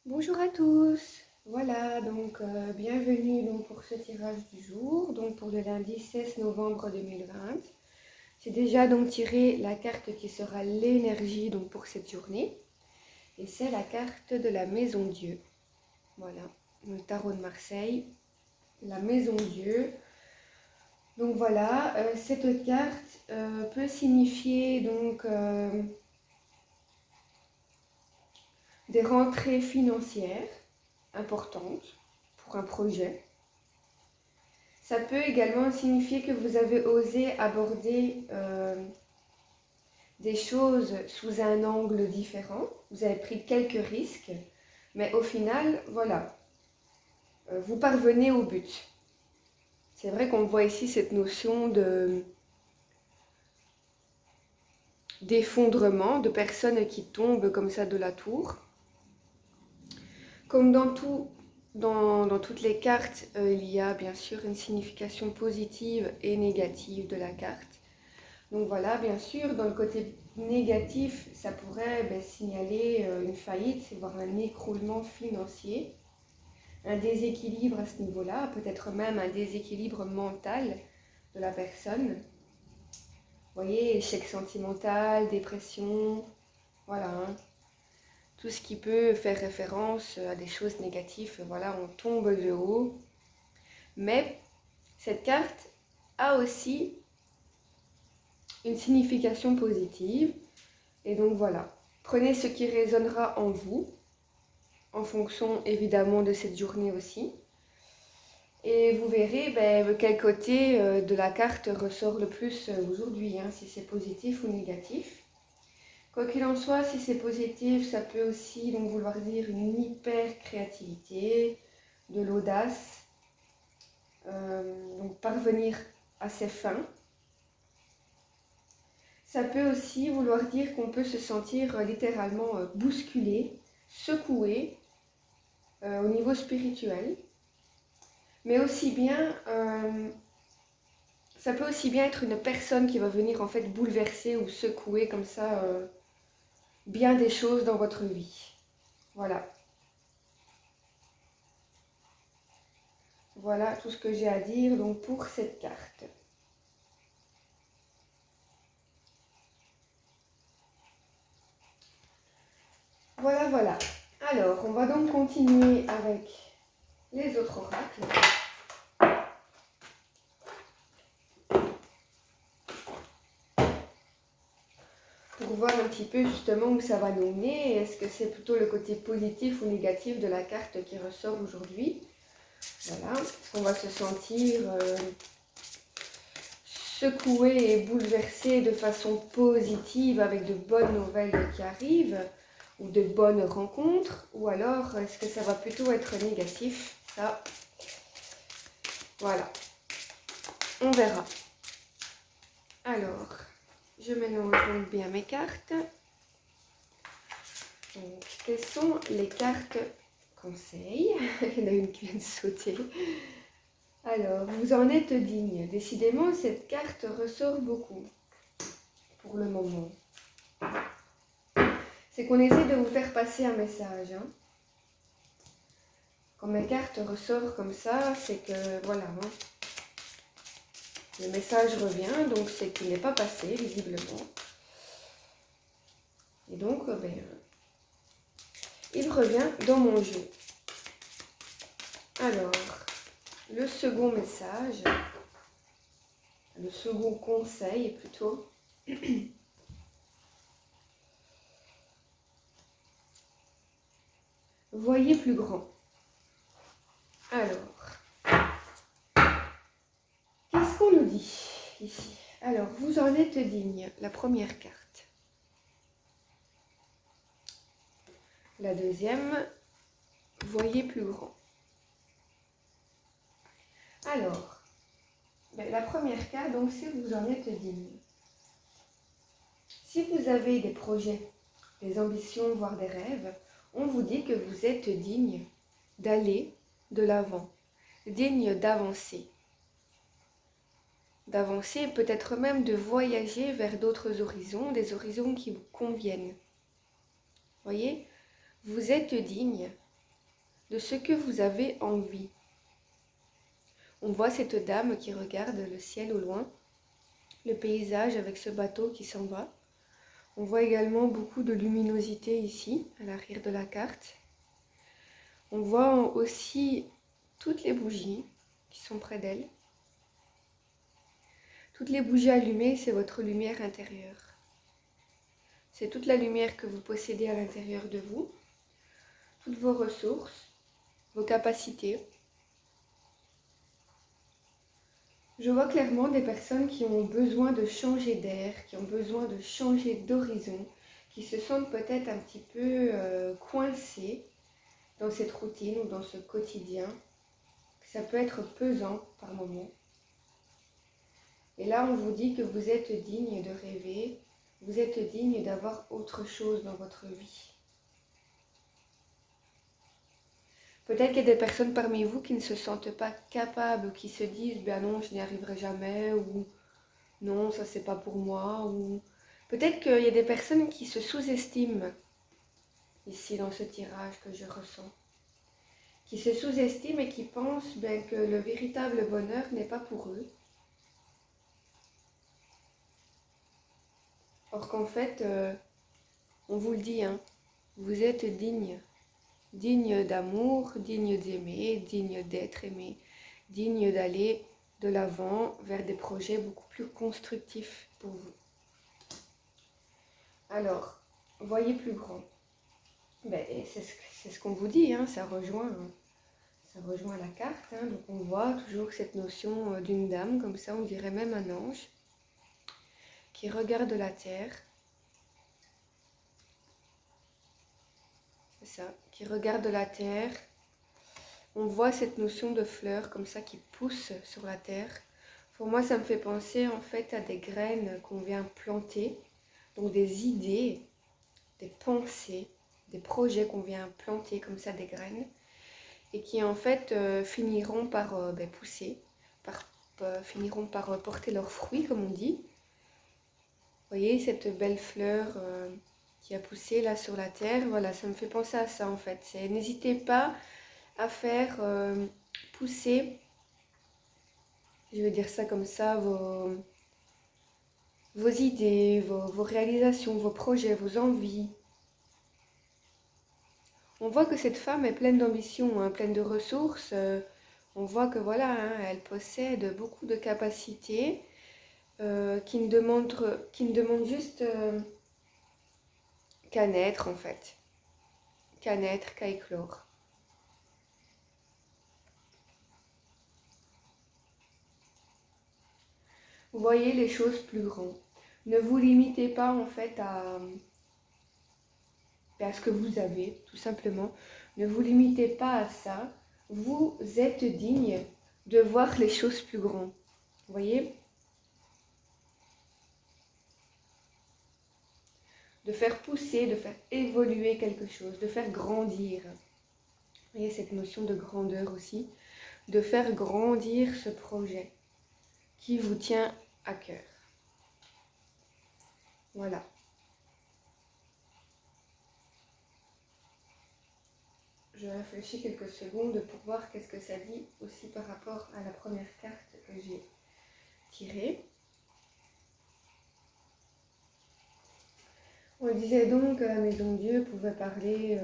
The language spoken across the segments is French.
Bonjour à tous. Voilà, bienvenue pour ce tirage du jour, donc pour le lundi 16 novembre 2020. J'ai déjà donc tiré la carte qui sera l'énergie donc pour cette journée. Et c'est la carte de la Maison Dieu. Voilà, le tarot de Marseille, la Maison Dieu. Donc voilà, cette carte peut signifier des rentrées financières importantes pour un projet. Ça peut également signifier que vous avez osé aborder des choses sous un angle différent. Vous avez pris quelques risques, mais au final, voilà, vous parvenez au but. C'est vrai qu'on voit ici cette notion d'effondrement, de personnes qui tombent comme ça de la tour. Comme dans toutes les cartes, il y a bien sûr une signification positive et négative de la carte. Donc voilà, bien sûr, dans le côté négatif, ça pourrait signaler une faillite, voire un écroulement financier, un déséquilibre à ce niveau-là, peut-être même un déséquilibre mental de la personne. Vous voyez, échec sentimental, dépression, voilà, hein. Tout ce qui peut faire référence à des choses négatives, voilà, on tombe de haut. Mais cette carte a aussi une signification positive. Et donc voilà, prenez ce qui résonnera en vous, en fonction évidemment de cette journée aussi. Et vous verrez quel côté de la carte ressort le plus aujourd'hui, hein, si c'est positif ou négatif. Quoi qu'il en soit, si c'est positif, ça peut aussi donc vouloir dire une hyper créativité, de l'audace, donc parvenir à ses fins. Ça peut aussi vouloir dire qu'on peut se sentir littéralement bousculé, secoué au niveau spirituel. Mais aussi bien, ça peut aussi bien être une personne qui va venir en fait bouleverser ou secouer comme ça bien des choses dans votre vie. Voilà. Voilà tout ce que j'ai à dire donc pour cette carte. Voilà, voilà. Alors, on va donc continuer avec les autres oracles. Pour voir un petit peu justement où ça va nous mener. Est-ce que c'est plutôt le côté positif ou négatif de la carte qui ressort aujourd'hui? Voilà, est-ce qu'on va se sentir secoué et bouleversé de façon positive avec de bonnes nouvelles qui arrivent ou de bonnes rencontres, ou alors est-ce que ça va plutôt être négatif? Ça, voilà, on verra. Alors, je mélange donc bien mes cartes. Donc, quelles sont les cartes conseils? Il y en a une qui vient de sauter. Alors, vous en êtes digne. Décidément, cette carte ressort beaucoup pour le moment. C'est qu'on essaie de vous faire passer un message. Hein. Quand mes cartes ressortent comme ça, c'est que, voilà, hein, le message revient, donc c'est qu'il n'est pas passé, visiblement. Et donc, il revient dans mon jeu. Alors, le second message, le second conseil plutôt. Voyez plus grand. Alors, qu'est-ce qu'on nous dit ici? Alors, vous en êtes digne, la première carte. La deuxième, voyez plus grand. Alors, la première carte, donc, c'est vous en êtes digne. Si vous avez des projets, des ambitions, voire des rêves, on vous dit que vous êtes digne d'aller de l'avant, digne d'avancer. D'avancer, peut-être même de voyager vers d'autres horizons, des horizons qui vous conviennent. Voyez, vous êtes digne de ce que vous avez envie. On voit cette dame qui regarde le ciel au loin, le paysage avec ce bateau qui s'en va. On voit également beaucoup de luminosité ici, à l'arrière de la carte. On voit aussi toutes les bougies qui sont près d'elle. Toutes les bougies allumées, c'est votre lumière intérieure. C'est toute la lumière que vous possédez à l'intérieur de vous, toutes vos ressources, vos capacités. Je vois clairement des personnes qui ont besoin de changer d'air, qui ont besoin de changer d'horizon, qui se sentent peut-être un petit peu coincées dans cette routine ou dans ce quotidien. Ça peut être pesant par moments. Et là, on vous dit que vous êtes digne de rêver, vous êtes digne d'avoir autre chose dans votre vie. Peut-être qu'il y a des personnes parmi vous qui ne se sentent pas capables ou qui se disent « ben non, je n'y arriverai jamais » ou « non, ça c'est pas pour moi » ou peut-être qu'il y a des personnes qui se sous-estiment ici dans ce tirage que je ressens. Qui se sous-estiment et qui pensent que le véritable bonheur n'est pas pour eux. Or qu'en fait, on vous le dit, vous êtes digne. Digne d'amour, digne d'aimer, digne d'être aimé, digne d'aller de l'avant vers des projets beaucoup plus constructifs pour vous. Alors, voyez plus grand. C'est ce qu'on vous dit, ça rejoint la carte. Donc on voit toujours cette notion d'une dame, comme ça on dirait même un ange, qui regarde la terre. C'est ça, qui regarde la terre. On voit cette notion de fleurs comme ça qui pousse sur la terre. Pour moi, ça me fait penser en fait à des graines qu'on vient planter. Donc des idées, des pensées, des projets qu'on vient planter comme ça, des graines. Et qui en fait finiront par pousser, finiront par porter leurs fruits comme on dit. Vous voyez cette belle fleur qui a poussé là sur la terre, voilà, ça me fait penser à ça en fait. N'hésitez pas à faire pousser, je vais dire ça comme ça, vos idées, vos réalisations, vos projets, vos envies. On voit que cette femme est pleine d'ambition, pleine de ressources. On voit que voilà, elle possède beaucoup de capacités qui ne demandent juste qu'à naître en fait, qu'à naître, qu'à éclore. Vous voyez les choses plus grandes. Ne vous limitez pas en fait à ce que vous avez, tout simplement. Ne vous limitez pas à ça. Vous êtes digne de voir les choses plus grandes. Vous voyez ? De faire pousser, de faire évoluer quelque chose, de faire grandir. Vous voyez cette notion de grandeur aussi, de faire grandir ce projet qui vous tient à cœur. Voilà. Je réfléchis quelques secondes pour voir qu'est-ce que ça dit aussi par rapport à la première carte que j'ai tirée. On disait donc que la Maison Dieu pouvait parler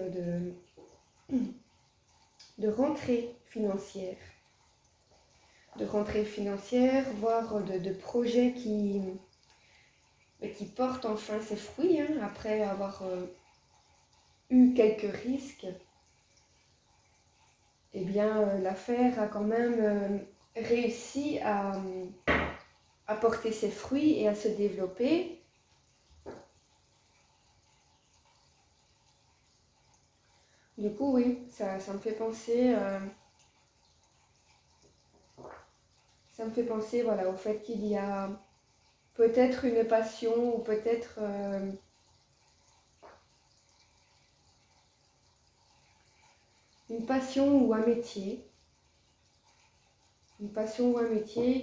de rentrée financière. De rentrée financière, voire de projets qui portent enfin ses fruits, après avoir eu quelques risques. Eh bien, l'affaire a quand même réussi à porter ses fruits et à se développer. Du coup, oui, ça me fait penser, voilà, au fait qu'il y a peut-être une passion ou peut-être une passion ou un métier. Une passion ou un métier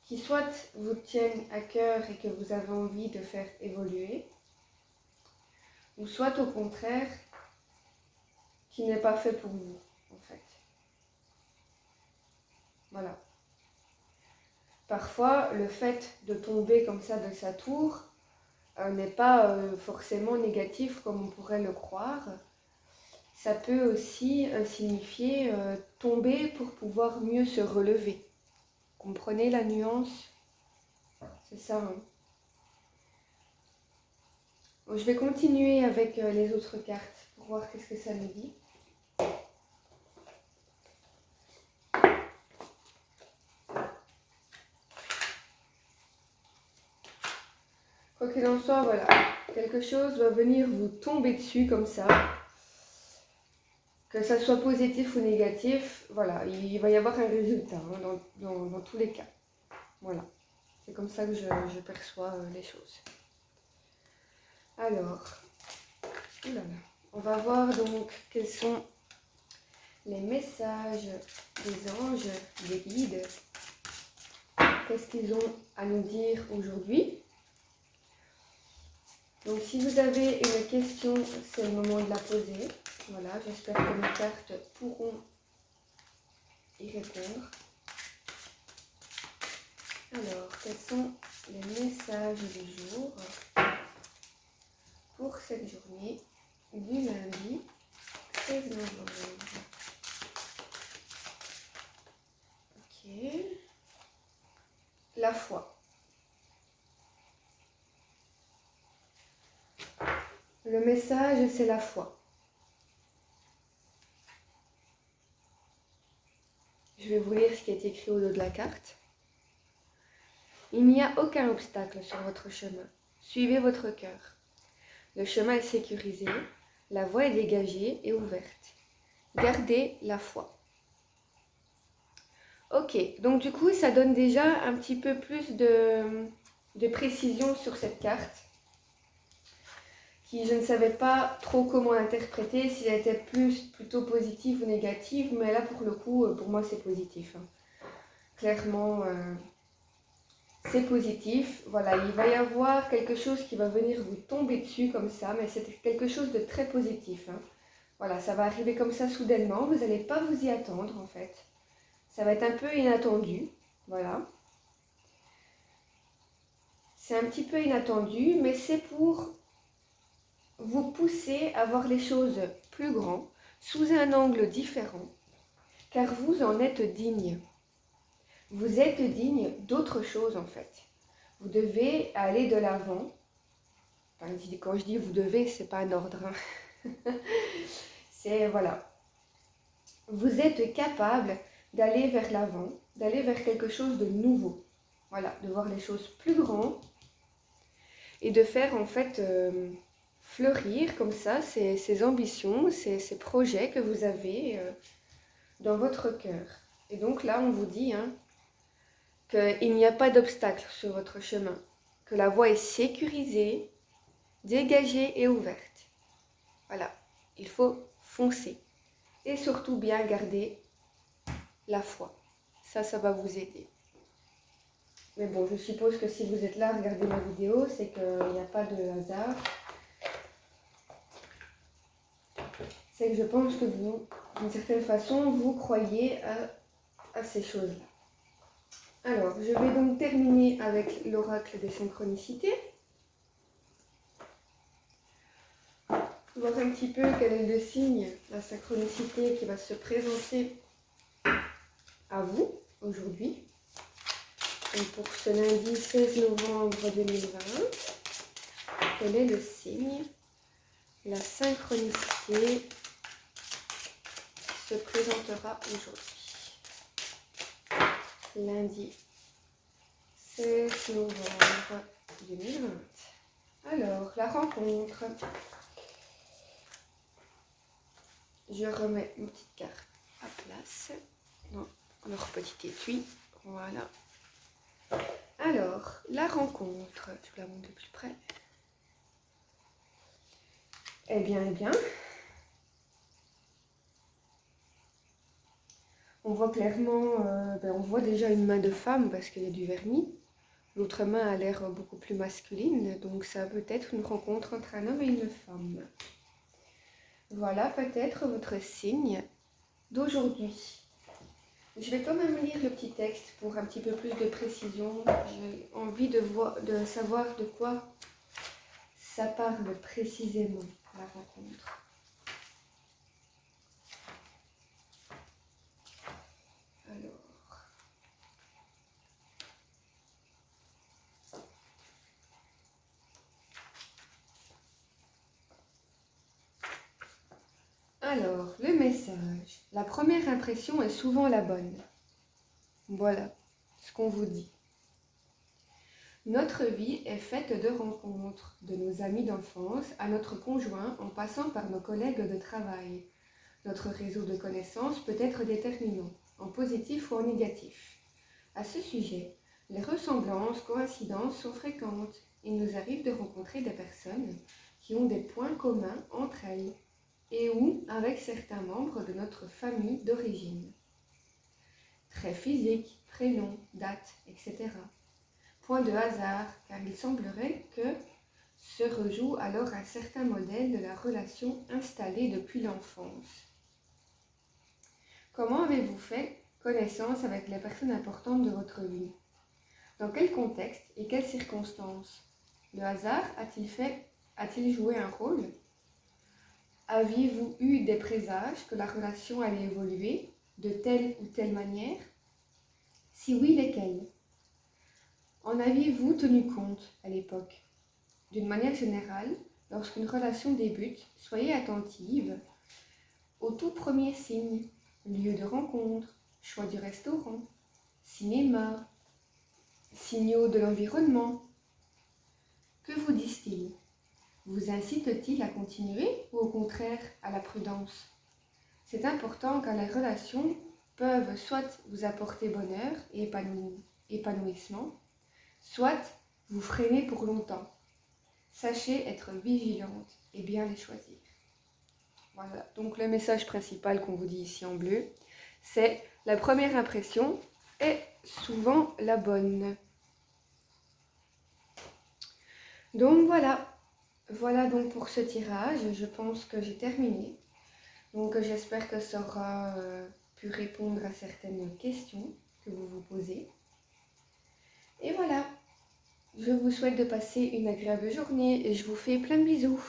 qui soit vous tiennent à cœur et que vous avez envie de faire évoluer, ou soit au contraire, qui n'est pas fait pour vous, en fait. Voilà. Parfois, le fait de tomber comme ça de sa tour n'est pas forcément négatif comme on pourrait le croire. Ça peut aussi signifier tomber pour pouvoir mieux se relever. Comprenez la nuance? C'est ça, hein. Bon, je vais continuer avec les autres cartes pour voir qu'est-ce que ça nous dit. Quoi qu'il en soit, voilà, quelque chose va venir vous tomber dessus comme ça. Que ça soit positif ou négatif, voilà, il va y avoir un résultat hein, dans tous les cas. Voilà, c'est comme ça que je perçois les choses. Alors, oulala, on va voir donc quels sont les messages des anges, des guides. Qu'est-ce qu'ils ont à nous dire aujourd'hui? Donc si vous avez une question, c'est le moment de la poser. Voilà, j'espère que mes cartes pourront y répondre. Alors, quels sont les messages du jour pour cette journée du lundi 16 novembre? Ok. La foi. Le message, c'est la foi. Je vais vous lire ce qui est écrit au dos de la carte. Il n'y a aucun obstacle sur votre chemin. Suivez votre cœur. Le chemin est sécurisé, la voie est dégagée et ouverte. Gardez la foi. Ok, donc du coup, ça donne déjà un petit peu plus de précision sur cette carte, qui je ne savais pas trop comment interpréter, si elle était plutôt positive ou négative, mais là pour le coup, pour moi c'est positif. Hein. Clairement, c'est positif. Voilà, il va y avoir quelque chose qui va venir vous tomber dessus comme ça, mais c'est quelque chose de très positif. Hein. Voilà, ça va arriver comme ça soudainement, vous n'allez pas vous y attendre en fait. Ça va être un peu inattendu, voilà. C'est un petit peu inattendu, mais c'est pour vous pousser à voir les choses plus grands, sous un angle différent, car vous en êtes digne. Vous êtes digne d'autre chose en fait. Vous devez aller de l'avant. Enfin, quand je dis vous devez, c'est pas un ordre. Hein. C'est voilà. Vous êtes capable d'aller vers l'avant, d'aller vers quelque chose de nouveau. Voilà, de voir les choses plus grandes et de faire en fait fleurir comme ça ces ambitions, ces projets que vous avez dans votre cœur. Et donc là, on vous dit hein, qu'il n'y a pas d'obstacle sur votre chemin, que la voie est sécurisée, dégagée et ouverte. Voilà, il faut foncer et surtout bien garder la foi. Ça va vous aider. Mais bon, je suppose que si vous êtes là à regarder ma vidéo, c'est qu'il n'y a pas de hasard. C'est que je pense que vous, d'une certaine façon, vous croyez à ces choses-là. Alors, je vais donc terminer avec l'oracle des synchronicités. Voir un petit peu quel est le signe, la synchronicité qui va se présenter à vous aujourd'hui. Et pour ce lundi 16 novembre 2020, quel est le signe, la synchronicité qui se présentera aujourd'hui. Lundi 16 novembre 2020. Alors, la rencontre. Je remets une petite carte à place dans leur petit étui. Voilà. Alors, la rencontre. Je vous la montre de plus près. Eh bien. On voit clairement, on voit déjà une main de femme parce qu'il y a du vernis. L'autre main a l'air beaucoup plus masculine, donc ça peut être une rencontre entre un homme et une femme. Voilà peut-être votre signe d'aujourd'hui. Je vais quand même lire le petit texte pour un petit peu plus de précision. J'ai envie de savoir de quoi ça parle précisément, la rencontre. Alors, le message. La première impression est souvent la bonne. Voilà ce qu'on vous dit. Notre vie est faite de rencontres, de nos amis d'enfance à notre conjoint en passant par nos collègues de travail. Notre réseau de connaissances peut être déterminant, en positif ou en négatif. À ce sujet, les ressemblances, coïncidences sont fréquentes. Il nous arrive de rencontrer des personnes qui ont des points communs entre elles et ou avec certains membres de notre famille d'origine. Traits physiques, prénoms, dates, etc. Point de hasard, car il semblerait que se rejoue alors un certain modèle de la relation installée depuis l'enfance. Comment avez-vous fait connaissance avec les personnes importantes de votre vie? Dans quel contexte et quelles circonstances? Le hasard a-t-il joué un rôle? Aviez-vous eu des présages que la relation allait évoluer de telle ou telle manière? Si oui, lesquelles? En aviez-vous tenu compte à l'époque? D'une manière générale, lorsqu'une relation débute, soyez attentive aux tout premiers signes, lieu de rencontre, choix du restaurant, cinéma, signaux de l'environnement. Que vous disent-ils? Vous incite-t-il à continuer ou au contraire à la prudence? C'est important car les relations peuvent soit vous apporter bonheur et épanouissement, soit vous freiner pour longtemps. Sachez être vigilante et bien les choisir. Voilà, donc le message principal qu'on vous dit ici en bleu, c'est la première impression est souvent la bonne. Donc voilà donc pour ce tirage, je pense que j'ai terminé. Donc j'espère que ça aura pu répondre à certaines questions que vous vous posez. Et voilà, je vous souhaite de passer une agréable journée et je vous fais plein de bisous.